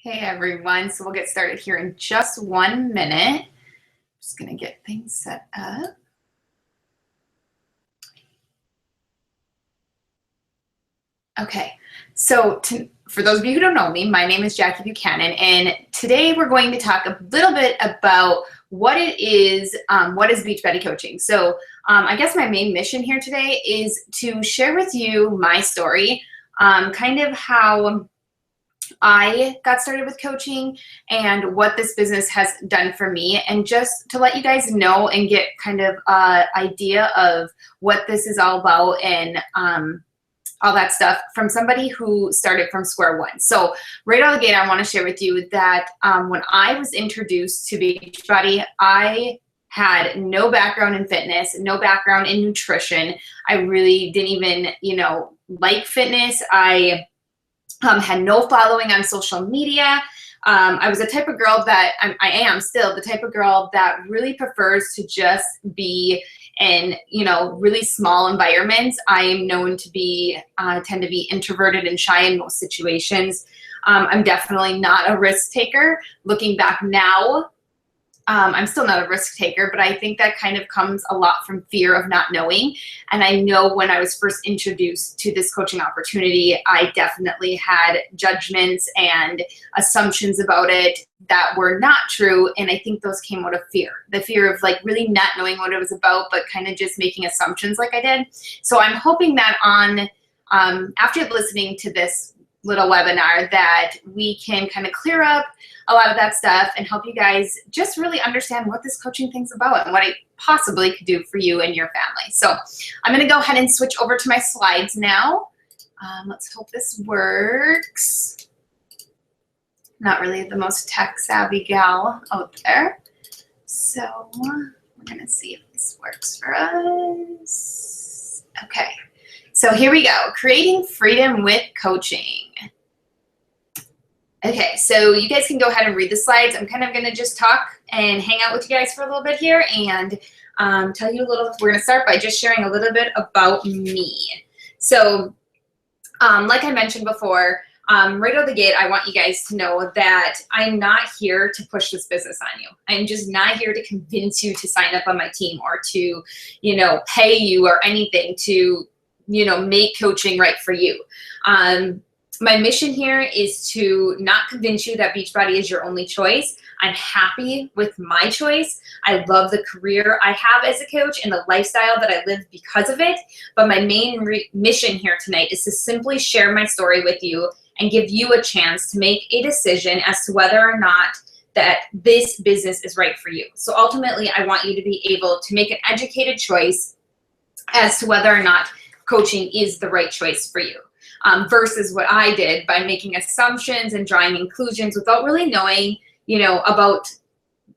Hey everyone, so we'll get started here in just 1 minute. Just gonna get things set up. Okay, so for those of you who don't know me, my name is Jackie Buchanan, and today we're going to talk a little bit about what it is, what is Beachbody coaching. So I guess my main mission here today is to share with you my story, kind of how I got started with coaching and what this business has done for me, and just to let you guys know and get kind of an idea of what this is all about and all that stuff from somebody who started from square one. So right out the gate, I want to share with you that when I was introduced to Beachbody, I had no background in fitness, no background in nutrition. I really didn't even, like fitness. I had no following on social media. I was the type of girl that I am still the type of girl that really prefers to just be in, really small environments. I am known to be, tend to be introverted and shy in most situations. I'm definitely not a risk taker. Looking back now, I'm still not a risk taker, but I think that kind of comes a lot from fear of not knowing. And I know when I was first introduced to this coaching opportunity, I definitely had judgments and assumptions about it that were not true. And I think those came out of fear, the fear of like really not knowing what it was about, but kind of just making assumptions like I did. So I'm hoping that after listening to this little webinar that we can kind of clear up a lot of that stuff and help you guys just really understand what this coaching thing's about and what it possibly could do for you and your family. So I'm going to go ahead and switch over to my slides now. Let's hope this works. Not really the most tech savvy gal out there. So we're going to see if this works for us. Okay. So here we go, creating freedom with coaching. Okay, so you guys can go ahead and read the slides. I'm kind of gonna just talk and hang out with you guys for a little bit here and tell you a little, we're gonna start by just sharing a little bit about me. So like I mentioned before, right out of the gate, I want you guys to know that I'm not here to push this business on you. I'm just not here to convince you to sign up on my team or to, pay you or anything to make coaching right for you. My mission here is to not convince you that Beachbody is your only choice. I'm happy with my choice. I love the career I have as a coach and the lifestyle that I live because of it. But my main mission here tonight is to simply share my story with you and give you a chance to make a decision as to whether or not that this business is right for you. So ultimately, I want you to be able to make an educated choice as to whether or not coaching is the right choice for you, versus what I did by making assumptions and drawing conclusions without really knowing, about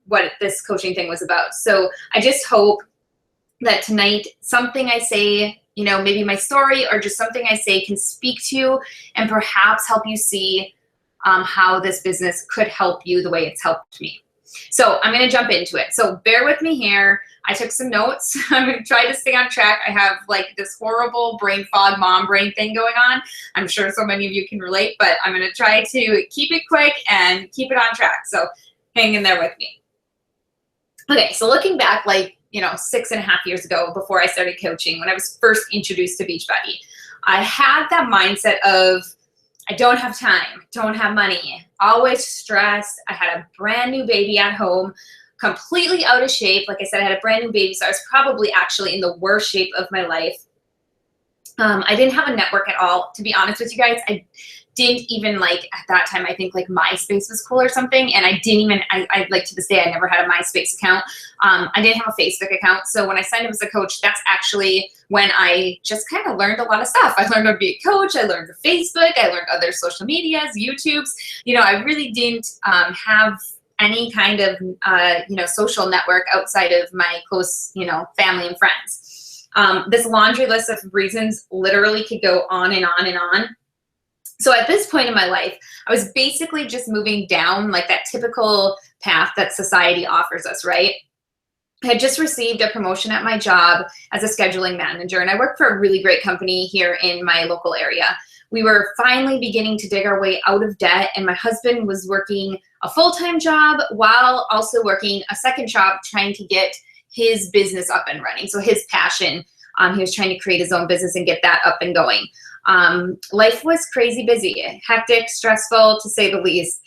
what this coaching thing was about. So I just hope that tonight something I say, maybe my story or just something I say can speak to you and perhaps help you see how this business could help you the way it's helped me. So I'm going to jump into it. So bear with me here. I took some notes. I'm going to try to stay on track. I have like this horrible brain fog, mom brain thing going on. I'm sure so many of you can relate, but I'm going to try to keep it quick and keep it on track. So hang in there with me. Okay, so looking back 6.5 years ago before I started coaching, when I was first introduced to Beachbody, I had that mindset of I don't have time, don't have money, always stressed. I had a brand new baby at home, completely out of shape. Like I said, I had a brand new baby, so I was probably actually in the worst shape of my life. I didn't have a network at all, to be honest with you guys. I didn't even at that time, I think MySpace was cool or something. And I didn't even, I to this day, I never had a MySpace account. I didn't have a Facebook account. So when I signed up as a coach, that's actually when I just kind of learned a lot of stuff. I learned how to be a coach. I learned Facebook. I learned other social medias, YouTubes. I really didn't have any kind of, social network outside of my close, family and friends. This laundry list of reasons literally could go on and on and on. So at this point in my life, I was basically just moving down that typical path that society offers us, right? I had just received a promotion at my job as a scheduling manager, and I worked for a really great company here in my local area. We were finally beginning to dig our way out of debt, and my husband was working a full-time job while also working a second job trying to get his business up and running. So his passion, he was trying to create his own business and get that up and going. Life was crazy busy, hectic, stressful, to say the least.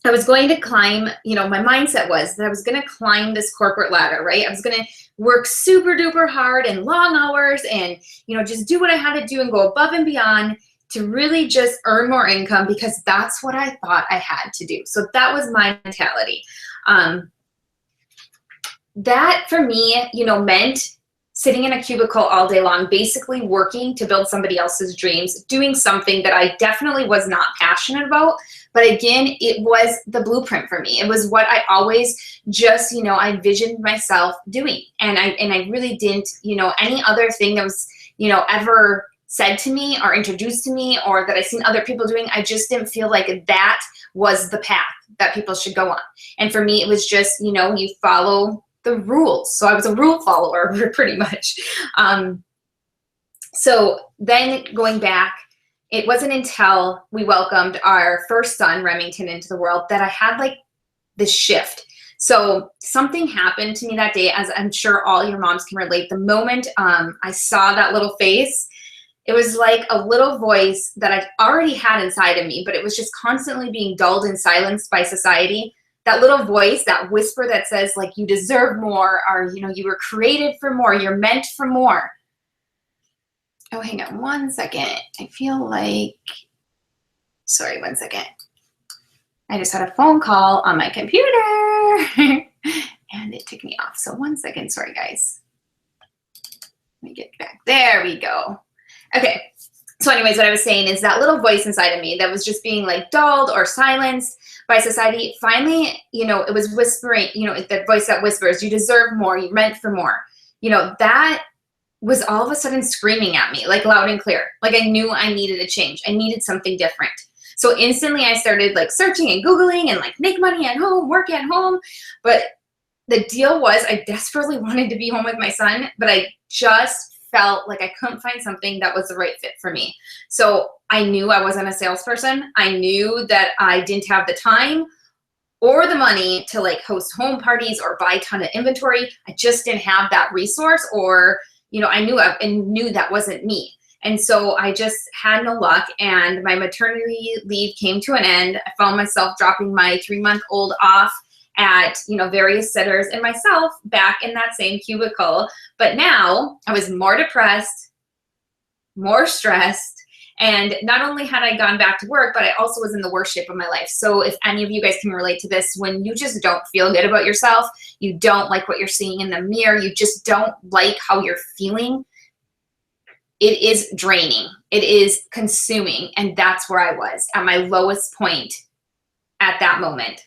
I was going to climb, my mindset was that I was going to climb this corporate ladder, right? I was going to work super duper hard and long hours and, just do what I had to do and go above and beyond to really just earn more income, because that's what I thought I had to do. So that was my mentality. That for me, meant sitting in a cubicle all day long, basically working to build somebody else's dreams, doing something that I definitely was not passionate about. But again, it was the blueprint for me. It was what I always just, I envisioned myself doing. And I really didn't, any other thing that was, ever said to me or introduced to me or that I seen other people doing, I just didn't feel like that was the path that people should go on. And for me, it was just, you follow the rules. So I was a rule follower pretty much. So then going back, it wasn't until we welcomed our first son, Remington, into the world that I had like this shift. So something happened to me that day, as I'm sure all your moms can relate. The moment I saw that little face, it was like a little voice that I already had inside of me, but it was just constantly being dulled and silenced by society. That little voice, that whisper that says like, you deserve more, or, you were created for more, you're meant for more. Oh, hang on one second. I feel like, sorry, one second. I just had a phone call on my computer and it took me off. So one second, sorry guys. Let me get back. There we go. Okay. So anyways, what I was saying is that little voice inside of me that was just being like dulled or silenced by society, finally, it was whispering, that voice that whispers, you deserve more, you're meant for more. That was all of a sudden screaming at me, like loud and clear. Like I knew I needed a change. I needed something different. So instantly I started like searching and Googling and like make money at home, work at home. But the deal was I desperately wanted to be home with my son, but I just felt like I couldn't find something that was the right fit for me. So I knew I wasn't a salesperson. I knew that I didn't have the time or the money to like host home parties or buy a ton of inventory. I just didn't have that resource, or I knew that wasn't me. And so I just had no luck, and my maternity leave came to an end. I found myself dropping my 3-month-old off at, various sitters and myself back in that same cubicle. But now I was more depressed, more stressed, and not only had I gone back to work, but I also was in the worst shape of my life. So if any of you guys can relate to this, when you just don't feel good about yourself, you don't like what you're seeing in the mirror, you just don't like how you're feeling, it is draining. It is consuming. And that's where I was at my lowest point at that moment.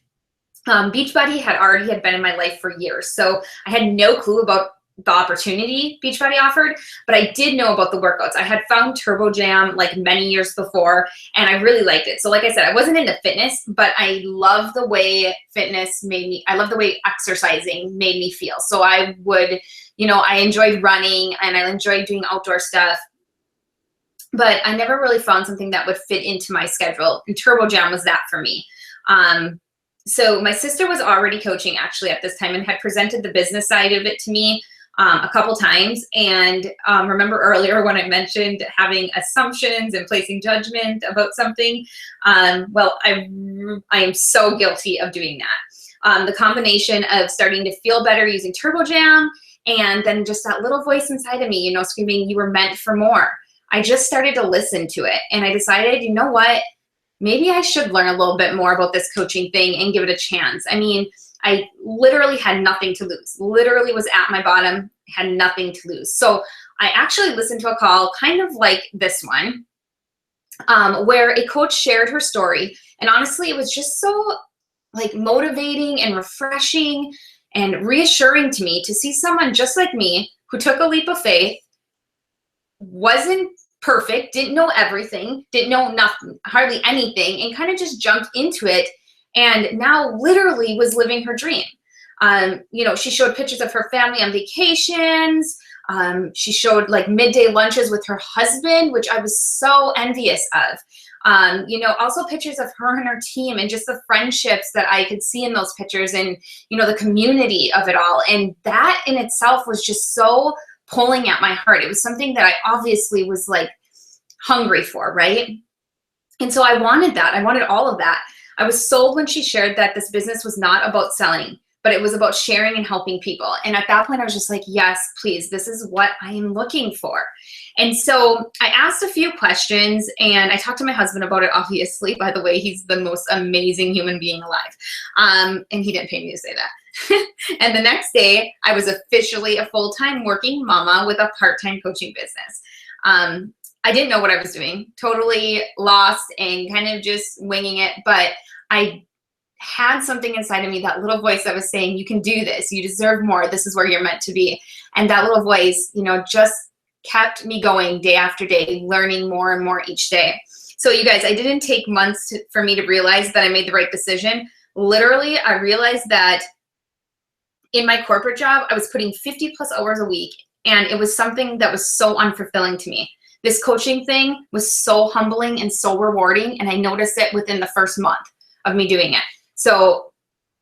Beachbody had been in my life for years. So I had no clue about the opportunity Beachbody offered, but I did know about the workouts. I had found Turbo Jam like many years before, and I really liked it. So like I said, I wasn't into fitness, but I love the way I love the way exercising made me feel. So I would, I enjoyed running and I enjoyed doing outdoor stuff, but I never really found something that would fit into my schedule. And Turbo Jam was that for me. So my sister was already coaching actually at this time and had presented the business side of it to me a couple times. And remember earlier when I mentioned having assumptions and placing judgment about something? Well, I am so guilty of doing that. The combination of starting to feel better using Turbo Jam and then just that little voice inside of me, screaming, you were meant for more. I just started to listen to it, and I decided, you know what? Maybe I should learn a little bit more about this coaching thing and give it a chance. I mean, I literally had nothing to lose, literally was at my bottom, had nothing to lose. So I actually listened to a call kind of like this one, where a coach shared her story. And honestly, it was just so like motivating and refreshing and reassuring to me to see someone just like me who took a leap of faith, wasn't perfect, didn't know everything, didn't know nothing, hardly anything, and kind of just jumped into it, and now literally was living her dream. She showed pictures of her family on vacations. She showed like midday lunches with her husband, which I was so envious of. Also pictures of her and her team and just the friendships that I could see in those pictures and, the community of it all. And that in itself was just so pulling at my heart. It was something that I obviously was like hungry for, right? And so I wanted that. I wanted all of that. I was sold when she shared that this business was not about selling, but it was about sharing and helping people. And at that point, I was just like, yes, please, this is what I am looking for. And so I asked a few questions and I talked to my husband about it, obviously. By the way, he's the most amazing human being alive. And he didn't pay me to say that. And the next day, I was officially a full-time working mama with a part-time coaching business. I didn't know what I was doing, totally lost and kind of just winging it. But I had something inside of me, that little voice that was saying, you can do this, you deserve more, this is where you're meant to be. And that little voice, just kept me going day after day, learning more and more each day. So you guys, I didn't take months for me to realize that I made the right decision. Literally, I realized that in my corporate job, I was putting 50 plus hours a week, and it was something that was so unfulfilling to me. This coaching thing was so humbling and so rewarding, and I noticed it within the first month of me doing it. So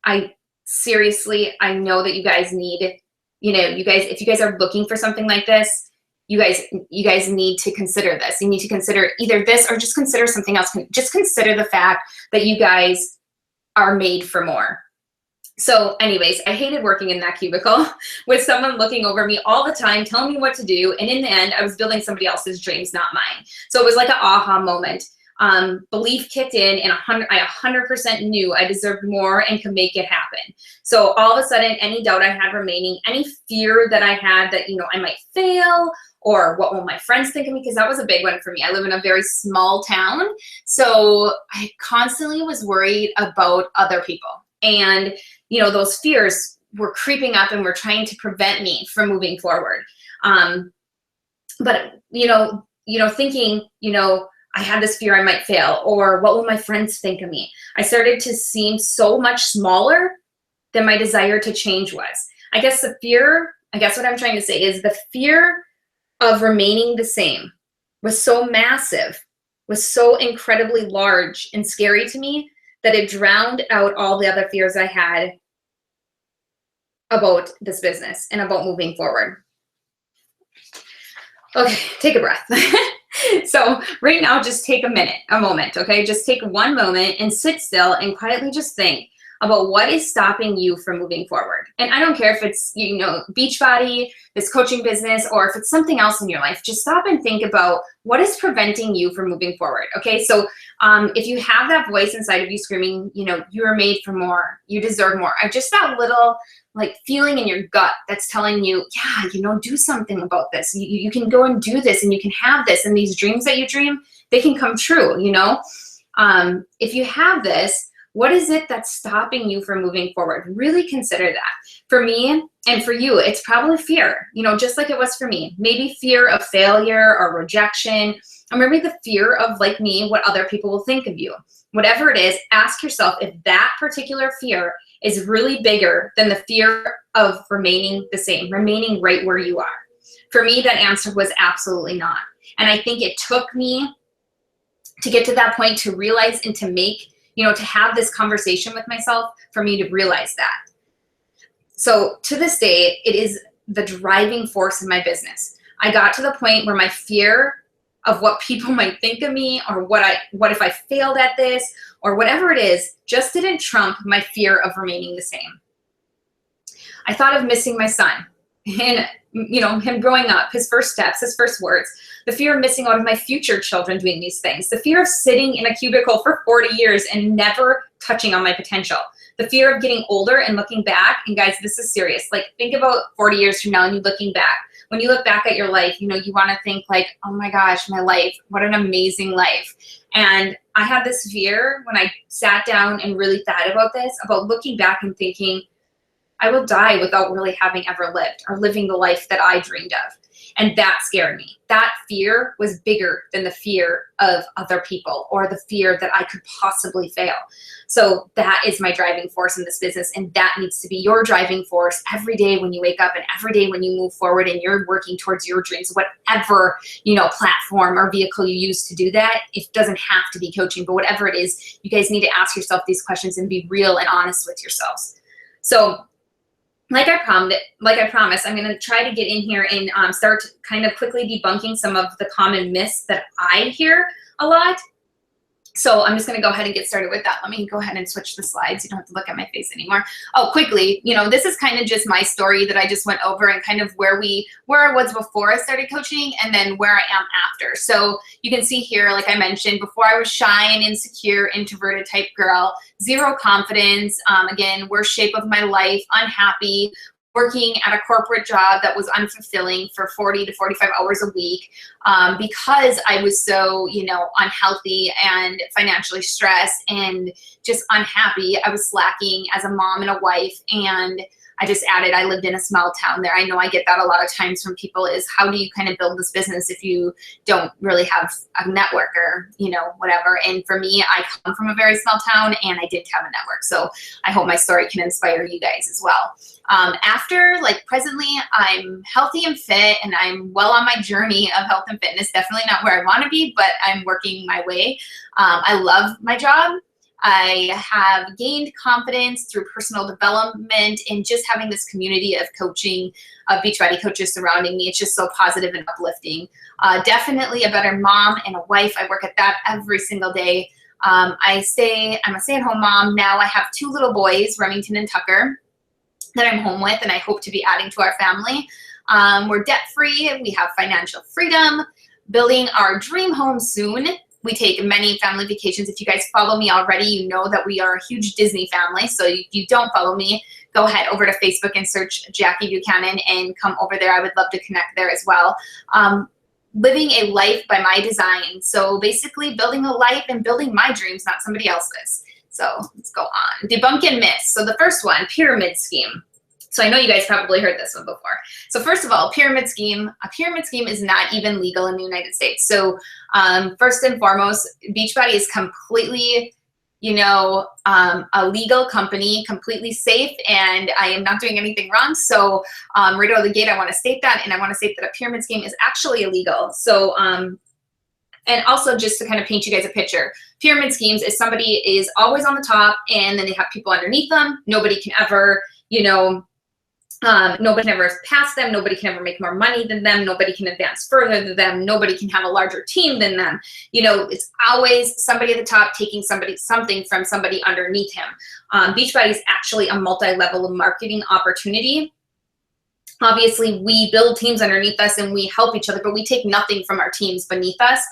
I know that you guys need, if you guys are looking for something like this, you guys need to consider this. You need to consider either this or just consider something else. Just consider the fact that you guys are made for more. So anyways, I hated working in that cubicle with someone looking over me all the time, telling me what to do. And in the end, I was building somebody else's dreams, not mine. So it was like an aha moment. Belief kicked in, and I 100% knew I deserved more and could make it happen. So all of a sudden, any doubt I had remaining, any fear that I had that, I might fail, or what will my friends think of me? Because that was a big one for me. I live in a very small town. So I constantly was worried about other people. And, those fears were creeping up and were trying to prevent me from moving forward. But thinking, I had this fear I might fail, or what will my friends think of me? I started to seem so much smaller than my desire to change was. I guess what I'm trying to say is the fear of remaining the same was so massive, was so incredibly large and scary to me that it drowned out all the other fears I had about this business and about moving forward. Okay, take a breath. So right now, just take a moment, okay? Just take one moment and sit still and quietly just think about what is stopping you from moving forward. And I don't care if it's, Beachbody, this coaching business, or if it's something else in your life. Just stop and think about what is preventing you from moving forward, okay? So if you have that voice inside of you screaming, you are made for more, you deserve more, just that little feeling in your gut that's telling you, yeah, do something about this. You can go and do this, and you can have this, and these dreams that you dream, they can come true, If you have this, what is it that's stopping you from moving forward? Really consider that. For me and for you, it's probably fear, just like it was for me. Maybe fear of failure or rejection, or maybe the fear of, like me, what other people will think of you. Whatever it is, ask yourself if that particular fear is really bigger than the fear of remaining the same, remaining right where you are. For me, that answer was absolutely not. And I think it took me to get to that point to realize and to make, to have this conversation with myself for me to realize that. So to this day, it is the driving force in my business. I got to the point where my fear of what people might think of me, or what if I failed at this, or whatever it is, just didn't trump my fear of remaining the same. I thought of missing my son and, him growing up, his first steps, his first words, the fear of missing out of my future children doing these things, the fear of sitting in a cubicle for 40 years and never touching on my potential, the fear of getting older and looking back. And guys, this is serious. Think about 40 years from now and you looking back. When you look back at your life, you want to think oh my gosh, my life, what an amazing life. And I had this fear when I sat down and really thought about this, about looking back and thinking, I will die without really having ever lived or living the life that I dreamed of. And that scared me. That fear was bigger than the fear of other people or the fear that I could possibly fail. So that is my driving force in this business. And that needs to be your driving force every day when you wake up and every day when you move forward and you're working towards your dreams, whatever, platform or vehicle you use to do that. It doesn't have to be coaching, but whatever it is, you guys need to ask yourself these questions and be real and honest with yourselves. So like I promised, I'm going to try to get in here and start kind of quickly debunking some of the common myths that I hear a lot. So I'm just going to go ahead and get started with that. Let me go ahead and switch the slides. You don't have to look at my face anymore. Oh, quickly, this is kind of just my story that I just went over and kind of where I was before I started coaching and then where I am after. So you can see here, like I mentioned, before I was shy and insecure, introverted type girl, zero confidence, again, worst shape of my life, unhappy, working at a corporate job that was unfulfilling for 40 to 45 hours a week because I was so, unhealthy and financially stressed and just unhappy. I was slacking as a mom and a wife, and I just added, I lived in a small town there. I know I get that a lot of times from people is how do you kind of build this business if you don't really have a network or, whatever. And for me, I come from a very small town and I didn't have a network. So I hope my story can inspire you guys as well. Presently, I'm healthy and fit and I'm well on my journey of health and fitness. Definitely not where I want to be, but I'm working my way. I love my job. I have gained confidence through personal development and just having this community of coaching, of Beachbody coaches surrounding me. It's just so positive and uplifting. Definitely a better mom and a wife. I work at that every single day. I'm a stay-at-home mom. Now I have 2 little boys, Remington and Tucker, that I'm home with, and I hope to be adding to our family. We're debt-free. We have financial freedom, building our dream home soon. We take many family vacations. If you guys follow me already, you know that we are a huge Disney family. So if you don't follow me, go ahead over to Facebook and search Jackie Buchanan and come over there. I would love to connect there as well. Living a life by my design. So basically building a life and building my dreams, not somebody else's. So let's go on. Debunking myths. So the first one, pyramid scheme. So I know you guys probably heard this one before. So first of all, pyramid scheme. A pyramid scheme is not even legal in the United States. So first and foremost, Beachbody is completely, a legal company, completely safe, and I am not doing anything wrong. So right out of the gate, I want to state that, and I want to state that a pyramid scheme is actually illegal. So and also just to kind of paint you guys a picture, pyramid schemes is somebody is always on the top and then they have people underneath them. Nobody can ever, nobody can ever pass them. Nobody can ever make more money than them. Nobody can advance further than them. Nobody can have a larger team than them. It's always somebody at the top taking something from somebody underneath him. Beachbody is actually a multi-level marketing opportunity. Obviously, we build teams underneath us and we help each other, but we take nothing from our teams beneath us.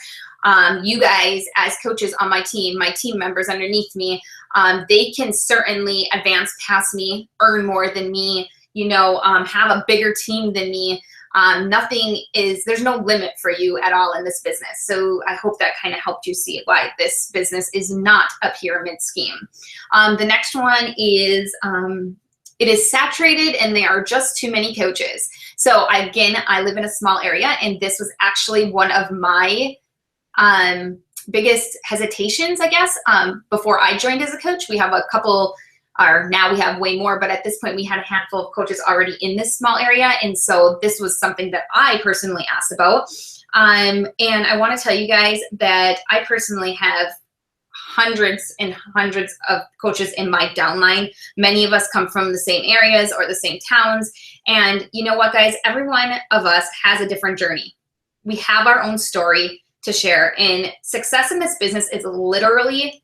You guys, as coaches on my team members underneath me, they can certainly advance past me, earn more than me, have a bigger team than me. There's no limit for you at all in this business. So I hope that kind of helped you see why this business is not a pyramid scheme. The next one is, it is saturated and there are just too many coaches. So again, I live in a small area and this was actually one of my biggest hesitations, I guess, before I joined as a coach. We have a couple, or now we have way more, but at this point we had a handful of coaches already in this small area. And so this was something that I personally asked about. And I want to tell you guys that I personally have hundreds and hundreds of coaches in my downline. Many of us come from the same areas or the same towns. And you know what, guys? Every one of us has a different journey. We have our own story to share. And success in this business is literally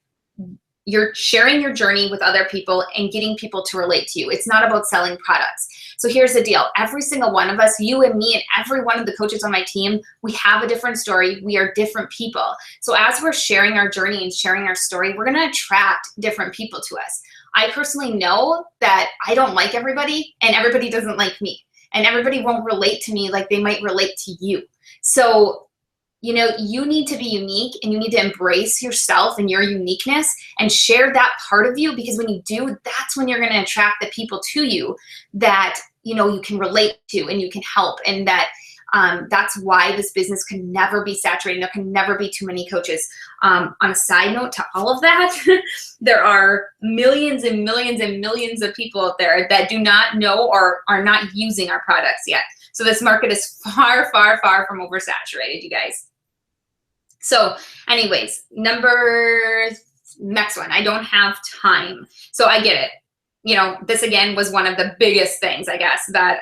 you're sharing your journey with other people and getting people to relate to you. It's not about selling products. So here's the deal. Every single one of us, you and me and every one of the coaches on my team, we have a different story. We are different people. So as we're sharing our journey and sharing our story, we're going to attract different people to us. I personally know that I don't like everybody and everybody doesn't like me. And everybody won't relate to me like they might relate to you. So you need to be unique and you need to embrace yourself and your uniqueness and share that part of you, because when you do, that's when you're going to attract the people to you that, you can relate to and you can help, and that That's why this business can never be saturated. There can never be too many coaches. On a side note to all of that, there are millions and millions and millions of people out there that do not know or are not using our products yet. So this market is far, far, far from oversaturated, you guys. So anyways, next one, I don't have time. So I get it. You know, this again was one of the biggest things, I guess, that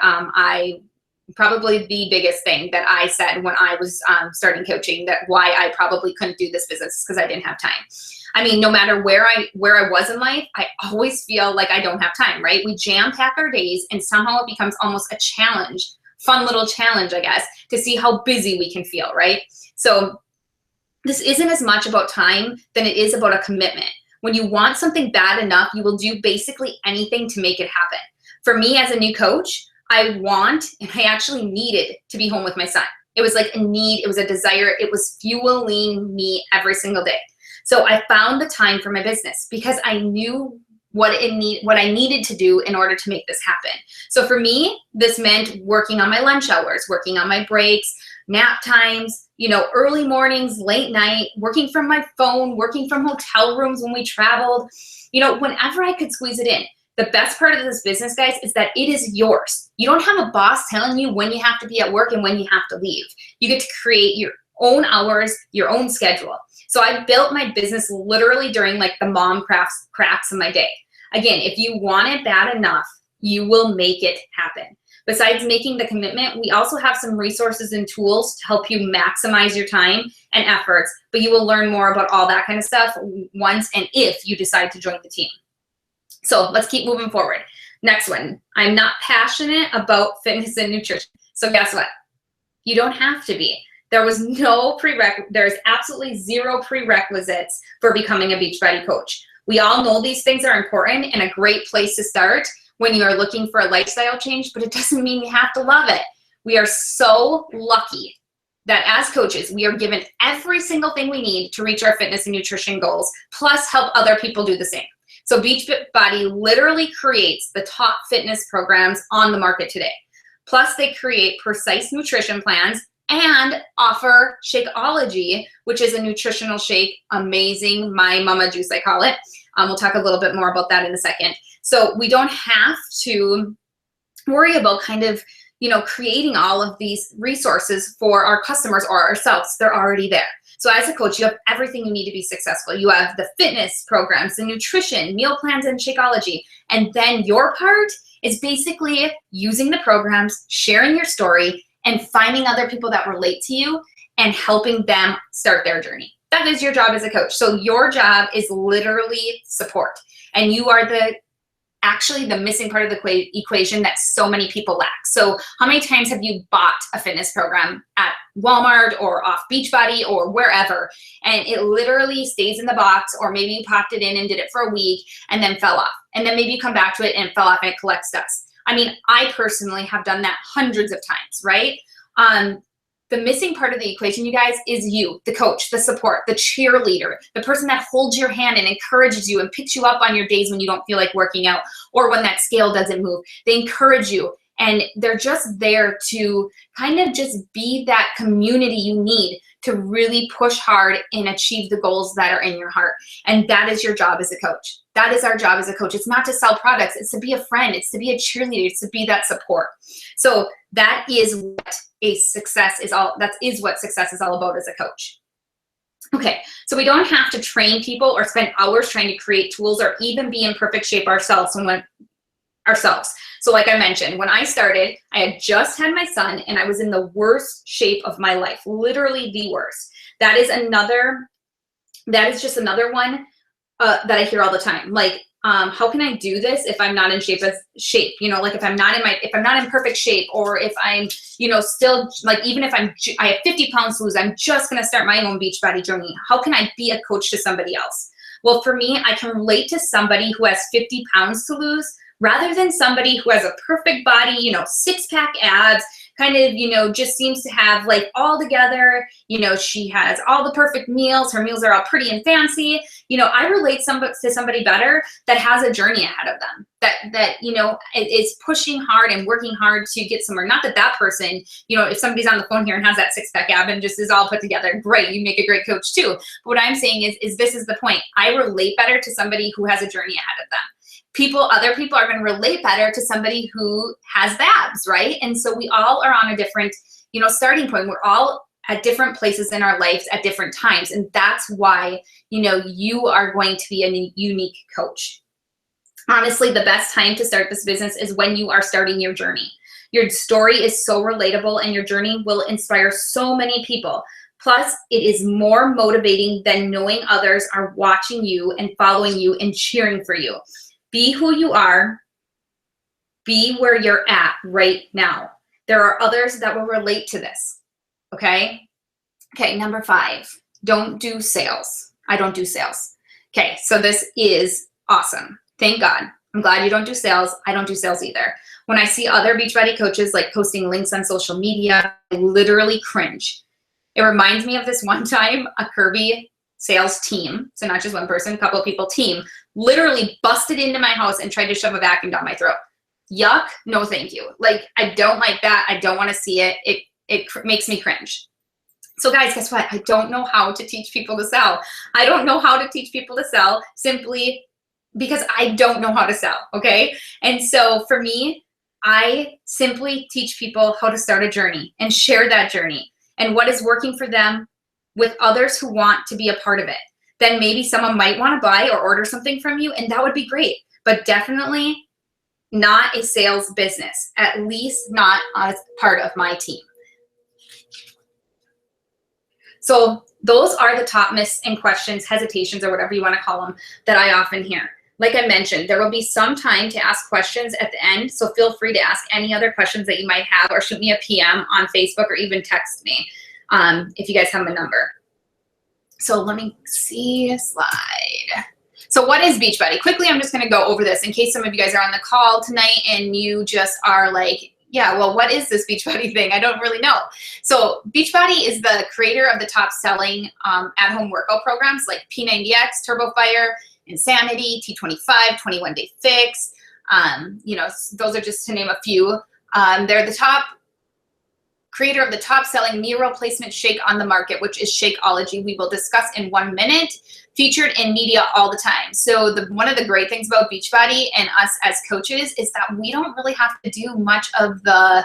probably the biggest thing that I said when I was starting coaching, that why I probably couldn't do this business, because I didn't have time. I mean, no matter where I was in life, I always feel like I don't have time, right? We jam pack our days and somehow it becomes almost a challenge, fun little challenge, I guess, to see how busy we can feel, right? So this isn't as much about time than it is about a commitment. When you want something bad enough, you will do basically anything to make it happen. For me as a new coach, I want, and I actually needed to be home with my son. It was like a need, it was a desire, it was fueling me every single day. So I found the time for my business because I knew what I needed to do in order to make this happen. So for me, this meant working on my lunch hours, working on my breaks, nap times, you know, early mornings, late night, working from my phone, working from hotel rooms when we traveled, you know, whenever I could squeeze it in. The best part of this business, guys, is that it is yours. You don't have a boss telling you when you have to be at work and when you have to leave. You get to create your own hours, your own schedule. So I built my business literally during like the mom crafts of my day. Again, if you want it bad enough, you will make it happen. Besides making the commitment, we also have some resources and tools to help you maximize your time and efforts, but you will learn more about all that kind of stuff once and if you decide to join the team. So let's keep moving forward. Next one, I'm not passionate about fitness and nutrition. So guess what? You don't have to be. There's absolutely zero prerequisites for becoming a Beachbody coach. We all know these things are important and a great place to start when you are looking for a lifestyle change, but it doesn't mean you have to love it. We are so lucky that as coaches, we are given every single thing we need to reach our fitness and nutrition goals, plus help other people do the same. So Beachbody literally creates the top fitness programs on the market today. Plus they create precise nutrition plans and offer Shakeology, which is a nutritional shake, amazing, my mama juice, I call it. We'll talk a little bit more about that in a second. So we don't have to worry about kind of, you know, creating all of these resources for our customers or ourselves. They're already there. So as a coach, you have everything you need to be successful. You have the fitness programs, the nutrition, meal plans, and Shakeology. And then your part is basically using the programs, sharing your story, and finding other people that relate to you and helping them start their journey. That is your job as a coach. So your job is literally support. And you are actually the missing part of the equation that so many people lack. So how many times have you bought a fitness program at Walmart or off Beachbody or wherever, and it literally stays in the box, or maybe you popped it in and did it for a week and then fell off, and then maybe you come back to it and it fell off and it collects dust. I mean, I personally have done that hundreds of times, right? The missing part of the equation, you guys, is you, the coach, the support, the cheerleader, the person that holds your hand and encourages you and picks you up on your days when you don't feel like working out or when that scale doesn't move. They encourage you, and they're just there to kind of just be that community you need to really push hard and achieve the goals that are in your heart. And that is your job as a coach. That is our job as a coach. It's not to sell products. It's to be a friend. It's to be a cheerleader. It's to be that support. So that is what success is all about as a coach. Okay, so we don't have to train people or spend hours trying to create tools or even be in perfect shape ourselves. So like I mentioned, when I started, I had just had my son and I was in the worst shape of my life, literally the worst. That is just another one that I hear all the time. Like, how can I do this if I'm not in shape? You know, like if I'm not in perfect shape, or if I'm, you know, still like, even if I have 50 pounds to lose, I'm just going to start my own Beachbody journey. How can I be a coach to somebody else? Well, for me, I can relate to somebody who has 50 pounds to lose rather than somebody who has a perfect body, you know, 6-pack abs, kind of, just seems to have like all together, she has all the perfect meals. Her meals are all pretty and fancy. I relate to somebody better that has a journey ahead of them, that is pushing hard and working hard to get somewhere. Not that person, if somebody's on the phone here and has that six-pack ab and just is all put together, great, you make a great coach too. But what I'm saying is this is the point. I relate better to somebody who has a journey ahead of them. Other people are going to relate better to somebody who has the abs, right? And so we all are on a different, starting point. We're all at different places in our lives at different times. And that's why, you are going to be a unique coach. Honestly, the best time to start this business is when you are starting your journey. Your story is so relatable and your journey will inspire so many people. Plus, it is more motivating than knowing others are watching you and following you and cheering for you. Be who you are. Be where you're at right now. There are others that will relate to this, okay? Okay, number 5, don't do sales. I don't do sales. Okay, so this is awesome. Thank God. I'm glad you don't do sales. I don't do sales either. When I see other Beachbody coaches like posting links on social media, I literally cringe. It reminds me of this one time, a Kirby sales team, so not just one person, a couple of people team, literally busted into my house and tried to shove a vacuum down my throat. Yuck, no thank you. Like, I don't like that. I don't want to see it. It makes me cringe. So guys, guess what? I don't know how to teach people to sell. I don't know how to teach people to sell simply because I don't know how to sell, okay? And so for me, I simply teach people how to start a journey and share that journey and what is working for them with others who want to be a part of it. Then maybe someone might want to buy or order something from you, and that would be great, but definitely not a sales business, at least not as part of my team. So those are the top myths and questions, hesitations, or whatever you want to call them, that I often hear. Like I mentioned, there will be some time to ask questions at the end, so feel free to ask any other questions that you might have, or shoot me a PM on Facebook, or even text me if you guys have my number. So let me see a slide. So what is Beachbody? Quickly, I'm just going to go over this in case some of you guys are on the call tonight and you just are like, yeah, well, what is this Beachbody thing? I don't really know. So Beachbody is the creator of the top selling at-home workout programs like P90X, Turbo Fire, Insanity, T25, 21 Day Fix. Those are just to name a few. They're the top creator of the top selling meal replacement shake on the market, which is Shakeology. We will discuss in 1 minute, featured in media all the time. So one of the great things about Beachbody and us as coaches is that we don't really have to do much of the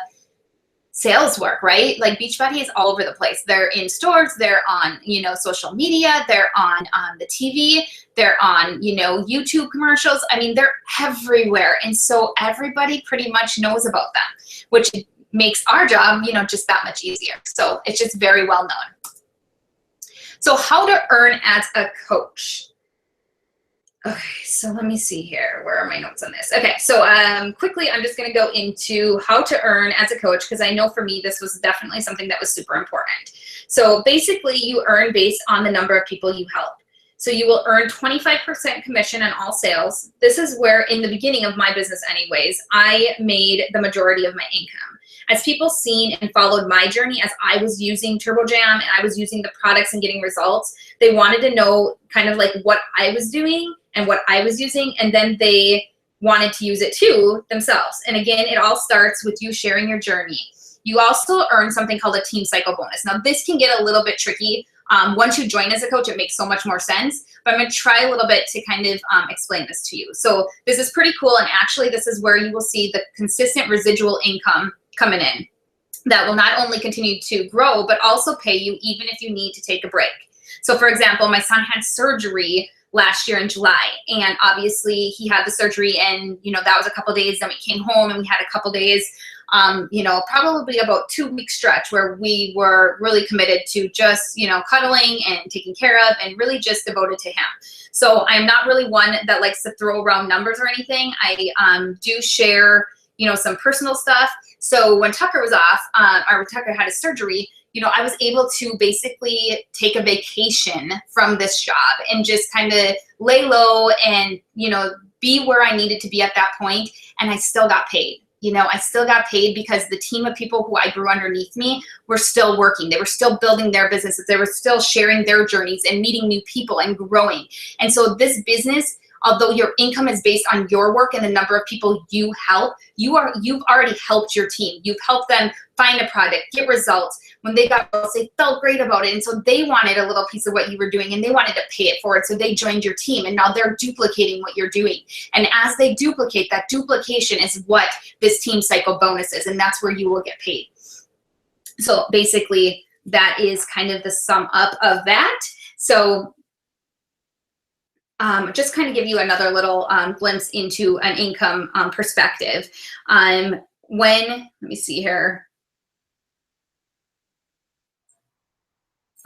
sales work, right? Like Beachbody is all over the place. They're in stores, they're on, social media, they're on the TV, they're on, YouTube commercials. I mean, they're everywhere. And so everybody pretty much knows about them, which makes our job, just that much easier. So it's just very well known. So how to earn as a coach. Okay, so let me see here. Where are my notes on this? Okay, so quickly, I'm just going to go into how to earn as a coach, because I know for me, this was definitely something that was super important. So basically, you earn based on the number of people you help. So you will earn 25% commission on all sales. This is where, in the beginning of my business anyways, I made the majority of my income. As people seen and followed my journey as I was using TurboJam and I was using the products and getting results, they wanted to know kind of like what I was doing and what I was using, and then they wanted to use it too themselves. And again, it all starts with you sharing your journey. You also earn something called a team cycle bonus. Now this can get a little bit tricky. Once you join as a coach, it makes so much more sense, but I'm gonna try a little bit to kind of explain this to you. So this is pretty cool, and actually this is where you will see the consistent residual income coming in that will not only continue to grow, but also pay you even if you need to take a break. So for example, my son had surgery last year in July, and obviously he had the surgery, and that was a couple days, then we came home and we had a couple days, probably about 2-week stretch where we were really committed to just, cuddling and taking care of and really just devoted to him. So I'm not really one that likes to throw around numbers or anything. I do share, some personal stuff. So when Tucker was off, or Tucker had his surgery, I was able to basically take a vacation from this job and just kind of lay low and, be where I needed to be at that point, and I still got paid. you know, I still got paid because the team of people who I grew underneath me were still working. They were still building their businesses. They were still sharing their journeys and meeting new people and growing. And so this business, although your income is based on your work and the number of people you help, you've already helped your team. You've helped them find a product, get results. When they got results, they felt great about it. And so they wanted a little piece of what you were doing and they wanted to pay it forward. So they joined your team and now they're duplicating what you're doing. And as they duplicate, that duplication is what this team cycle bonus is. And that's where you will get paid. So basically that is kind of the sum up of that. So just kind of give you another little glimpse into an income perspective. Let me see here.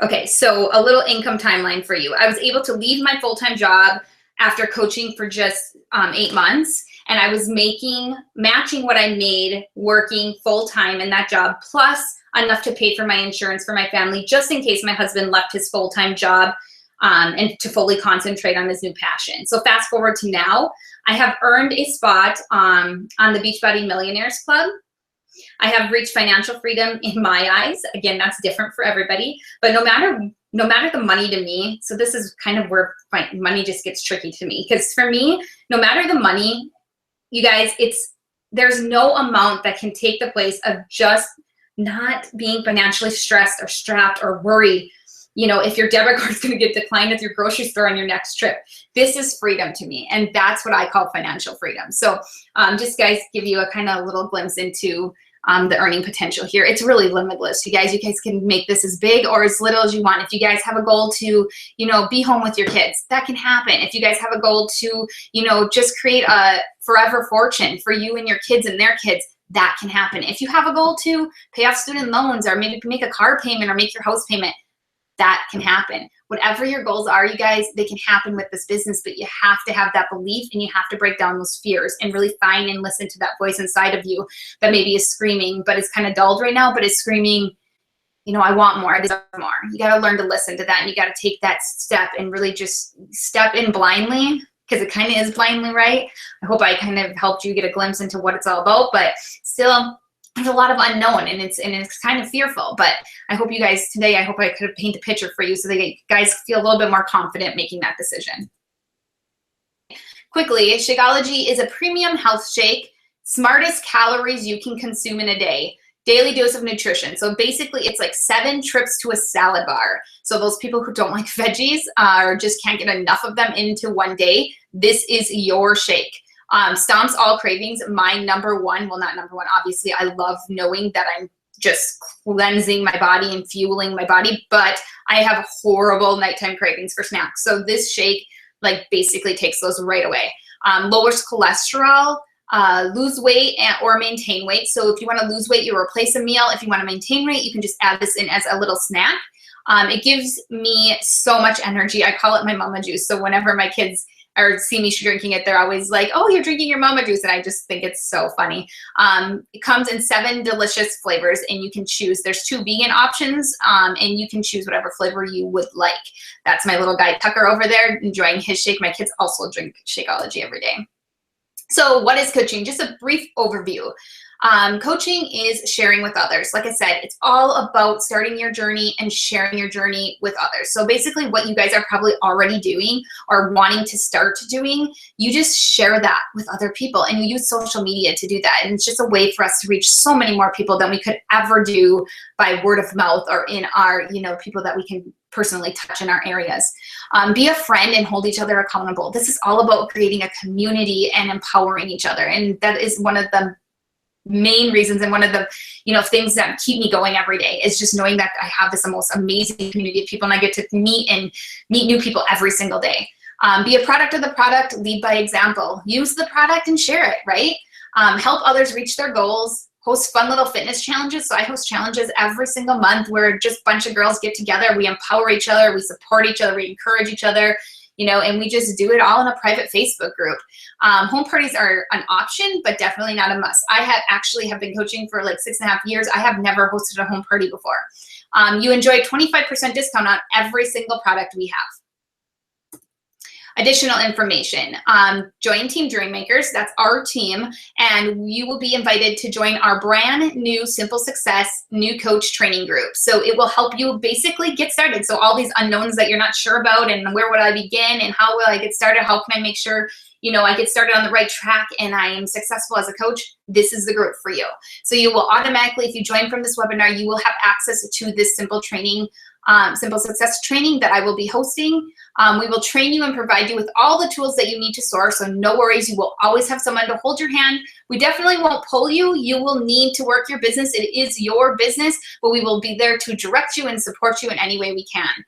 Okay, so a little income timeline for you. I was able to leave my full-time job after coaching for just 8 months, and I was matching what I made working full-time in that job, plus enough to pay for my insurance for my family, just in case my husband left his full-time job and to fully concentrate on his new passion. So fast forward to now, I have earned a spot on the Beachbody Millionaires Club. I have reached financial freedom in my eyes. Again, that's different for everybody, but no matter the money to me, so this is kind of where money just gets tricky to me, because for me, no matter the money, you guys, there's no amount that can take the place of just not being financially stressed or strapped or worried. You know, if your debit card is going to get declined at your grocery store on your next trip. This is freedom to me, and that's what I call financial freedom. So just guys, give you a kind of little glimpse into the earning potential here. It's really limitless. You guys can make this as big or as little as you want. If you guys have a goal to, you know, be home with your kids, that can happen. If you guys have a goal to, you know, just create a forever fortune for you and your kids and their kids, that can happen. If you have a goal to pay off student loans or maybe make a car payment or make your house payment, that can happen. Whatever your goals are, you guys, they can happen with this business, but you have to have that belief and you have to break down those fears and really find and listen to that voice inside of you that maybe is screaming, but it's kind of dulled right now, but it's screaming, you know, I want more, I deserve more. You got to learn to listen to that, and you got to take that step and really just step in blindly, because it kind of is blindly, right? I hope I kind of helped you get a glimpse into what it's all about, but still, there's a lot of unknown, and it's kind of fearful, but I hope you guys today, I hope I could paint a picture for you so that you guys feel a little bit more confident making that decision. Quickly, Shakeology is a premium health shake, smartest calories you can consume in a day, daily dose of nutrition. So basically it's like 7 trips to a salad bar. So those people who don't like veggies or just can't get enough of them into one day, this is your shake. Stomps all cravings. My number one, well, not number one, obviously I love knowing that I'm just cleansing my body and fueling my body, but I have horrible nighttime cravings for snacks. So this shake like basically takes those right away. Lowers cholesterol, lose weight or maintain weight. So if you want to lose weight, you replace a meal. If you want to maintain weight, you can just add this in as a little snack. It gives me so much energy. I call it my mama juice. So whenever my kids or see me drinking it, they're always like, oh, you're drinking your mama juice. And I just think it's so funny. It comes in 7 delicious flavors, and you can choose. There's 2 vegan options, and you can choose whatever flavor you would like. That's my little guy Tucker over there enjoying his shake. My kids also drink Shakeology every day. So what is coaching? Just a brief overview. Coaching is sharing with others. Like I said, it's all about starting your journey and sharing your journey with others. So basically what you guys are probably already doing or wanting to start doing, you just share that with other people, and you use social media to do that. And it's just a way for us to reach so many more people than we could ever do by word of mouth or in our, you know, people that we can personally touch in our areas. Be a friend and hold each other accountable. This is all about creating a community and empowering each other. And that is one of the main reasons and one of the, you know, things that keep me going every day is just knowing that I have this most amazing community of people, and I get to meet new people every single day. Be a product of the product, lead by example. Use the product and share it, right? Help others reach their goals. Host fun little fitness challenges. So I host challenges every single month where just a bunch of girls get together. We empower each other. We support each other. We encourage each other. You know, and we just do it all in a private Facebook group. Home parties are an option, but definitely not a must. I have been coaching for like 6.5 years. I have never hosted a home party before. You enjoy 25% discount on every single product we Additional information, join Team Dreammakers, that's our team, and you will be invited to join our brand new Simple Success new coach training group. So it will help you basically get started. So all these unknowns that you're not sure about, and where would I begin, and how will I get started, how can I make sure I get started on the right track and I am successful as a coach, this is the group for you. So you will automatically, if you join from this webinar, you will have access to this simple success training that I will be hosting. We will train you and provide you with all the tools that you need to soar, so no worries, you will always have someone to hold your hand. We definitely won't pull you. You will need to work your business. It is your business, but we will be there to direct you and support you in any way we can.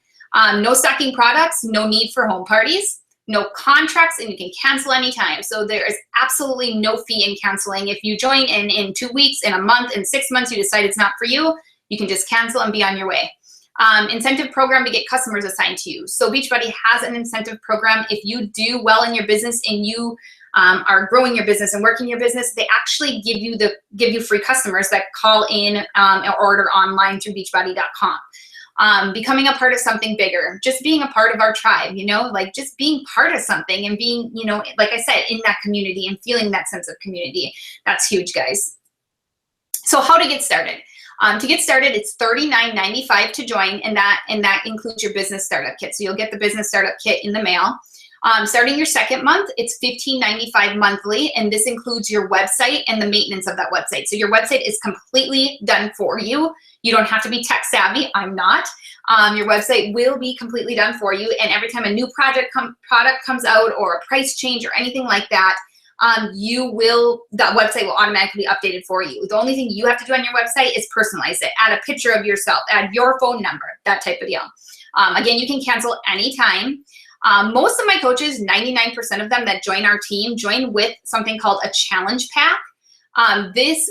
No stocking products, no need for home parties, no contracts, and you can cancel anytime. So there is absolutely no fee in canceling. If you join in 2 weeks, in a month, in 6 months, you decide it's not for you, you can just cancel and be on your way. Incentive program to get customers assigned to you. So Beachbody has an incentive program. If you do well in your business and you are growing your business and working your business, they actually give you free customers that call in or order online through beachbody.com. Becoming a part of something bigger, just being a part of our tribe, like just being part of something and being, like I said, in that community and feeling that sense of community. That's huge, guys. So how to get started? To get started, it's $39.95 to join, and that includes your business startup kit. So you'll get the business startup kit in the mail. Starting your second month, it's $15.95 monthly, and this includes your website and the maintenance of that website. So your website is completely done for you. You don't have to be tech savvy. I'm not. Your website will be completely done for you, and every time a new product comes out or a price change or anything like that, that website will automatically be updated for you. The only thing you have to do on your website is personalize it. Add a picture of yourself, add your phone number, that type of deal. Again, you can cancel anytime. Most of my coaches, 99% of them that join our team, join with something called a challenge pack.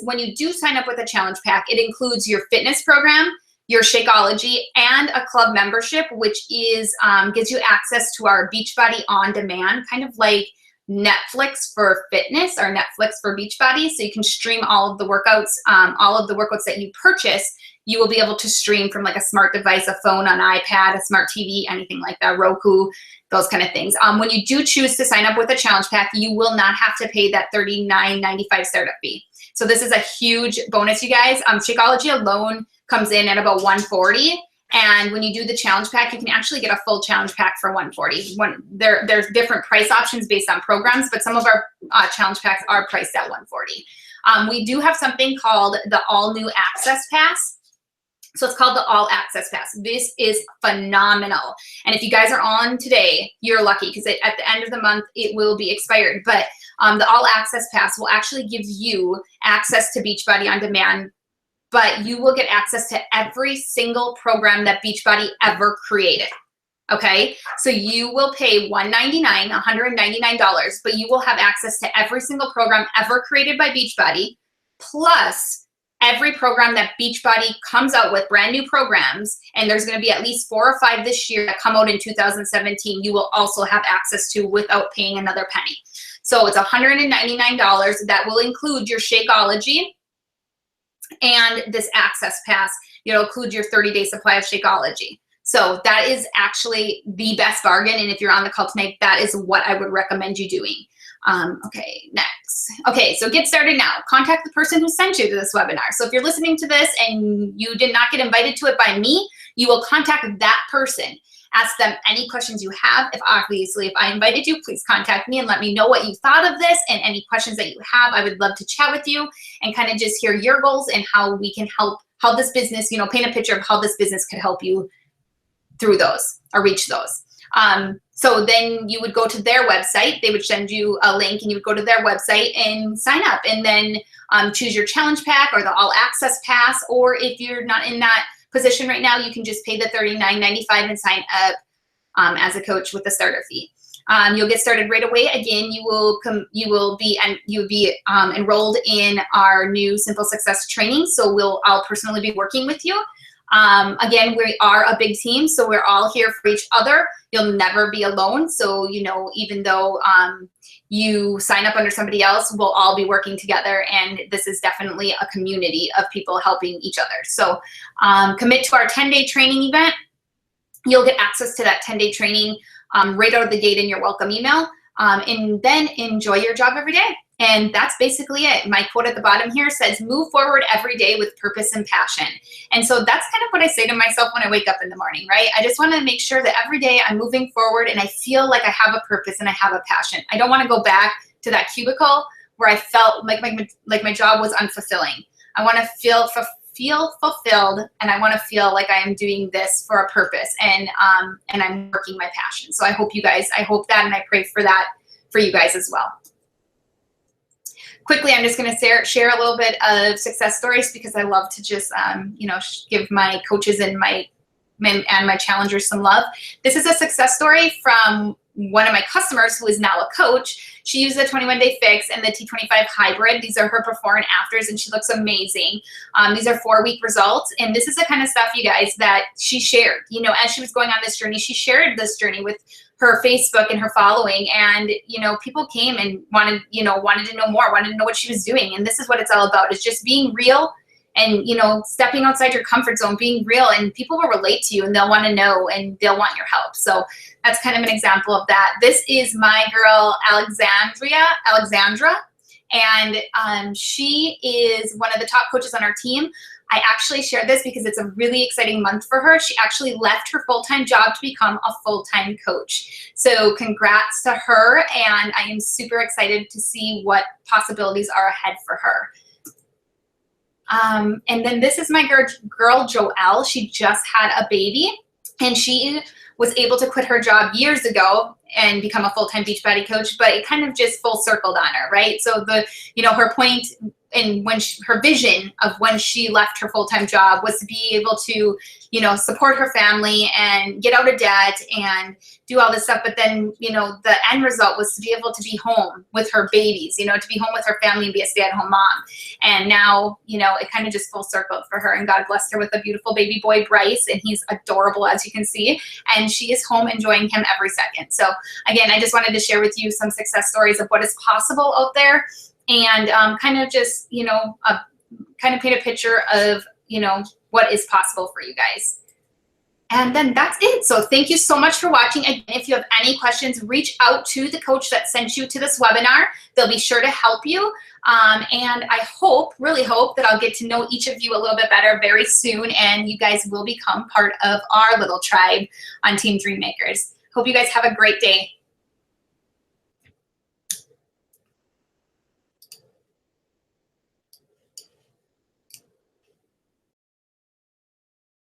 When you do sign up with a challenge pack, it includes your fitness program, your Shakeology, and a club membership, which is gives you access to our Beachbody on demand, kind of like Netflix for fitness or Netflix for Beachbody. So you can stream all of the workouts that you purchase. You will be able to stream from like a smart device, a phone, an iPad, a smart TV, anything like that, Roku, those kind of things. When you do choose to sign up with a challenge pack, you will not have to pay that $39.95 startup fee. So this is a huge bonus, you guys. Shakeology alone comes in at about $140. And when you do the challenge pack, you can actually get a full challenge pack for $140. There's different price options based on programs, but some of our challenge packs are priced at $140. We do have something called the All New Access Pass. So it's called the All Access Pass. This is phenomenal. And if you guys are on today, you're lucky because at the end of the month, it will be expired. But the All Access Pass will actually give you access to Beachbody on demand, but you will get access to every single program that Beachbody ever created. Okay, so you will pay $199, but you will have access to every single program ever created by Beachbody, plus every program that Beachbody comes out with, brand new programs, and there's going to be at least 4 or 5 this year that come out in 2017, you will also have access to without paying another penny. So it's $199. That will include your Shakeology and this Access Pass. It'll include your 30-day supply of Shakeology. So that is actually the best bargain. And if you're on the call tonight, that is what I would recommend you doing. Okay, next. Okay, so get started now. Contact the person who sent you to this webinar. So if you're listening to this and you did not get invited to it by me, you will contact that person. Ask them any questions you have. If I invited you, please contact me and let me know what you thought of this and any questions that you have. I would love to chat with you and kind of just hear your goals and how we can help, how this business, paint a picture of how this business could help you through those or reach those. So then you would go to their website. They would send you a link and you would go to their website and sign up, and then choose your challenge pack or the All Access Pass. Or if you're not in that position right now, you can just pay the $39.95 and sign up as a coach with the starter fee. You'll get started right away. Again, you will be enrolled in our new Simple Success training. So I'll personally be working with you. Again, we are a big team, so we're all here for each other. You'll never be alone. So, even though you sign up under somebody else, we'll all be working together, and this is definitely a community of people helping each other. So commit to our 10-day training event. You'll get access to that 10-day training right out of the gate in your welcome email, and then enjoy your job every day. And that's basically it. My quote at the bottom here says, move forward every day with purpose and passion. And so that's kind of what I say to myself when I wake up in the morning, right? I just want to make sure that every day I'm moving forward and I feel like I have a purpose and I have a passion. I don't want to go back to that cubicle where I felt like my job was unfulfilling. I want to feel fulfilled, and I want to feel like I am doing this for a purpose, and I'm working my passion. So I hope that, and I pray for that for you guys as well. Quickly, I'm just going to share a little bit of success stories because I love to just, give my coaches and my challengers some love. This is a success story from one of my customers who is now a coach. She used the 21-day fix and the T25 hybrid. These are her before and afters, and she looks amazing. These are 4-week results, and this is the kind of stuff, you guys, that she shared. As she was going on this journey, she shared this journey with her Facebook and her following, and people came and wanted to know more, wanted to know what she was doing. And this is what it's all about. It's just being real and stepping outside your comfort zone, being real, and people will relate to you and they'll want to know and they'll want your help. So that's kind of an example of that. This is my girl Alexandra, and she is one of the top coaches on our team. I actually shared this because it's a really exciting month for her. She actually left her full-time job to become a full-time coach. So congrats to her, and I am super excited to see what possibilities are ahead for her. And then this is my girl Joelle. She just had a baby, and she was able to quit her job years ago and become a full-time Beachbody coach, but it kind of just full circled on her, right? So her point and her vision of when she left her full-time job was to be able to, support her family and get out of debt and do all this stuff. But then, the end result was to be able to be home with her babies, to be home with her family and be a stay-at-home mom. And now, it kind of just full circled for her, and God blessed her with a beautiful baby boy, Bryce, and he's adorable, as you can see. And she is home enjoying him every second. So again, I just wanted to share with you some success stories of what is possible out there, and kind of just, kind of paint a picture of, what is possible for you guys. And then that's it. So thank you so much for watching. Again, if you have any questions, reach out to the coach that sent you to this webinar. They'll be sure to help you. And I really hope that I'll get to know each of you a little bit better very soon, and you guys will become part of our little tribe on Team Dreammakers. Hope you guys have a great day.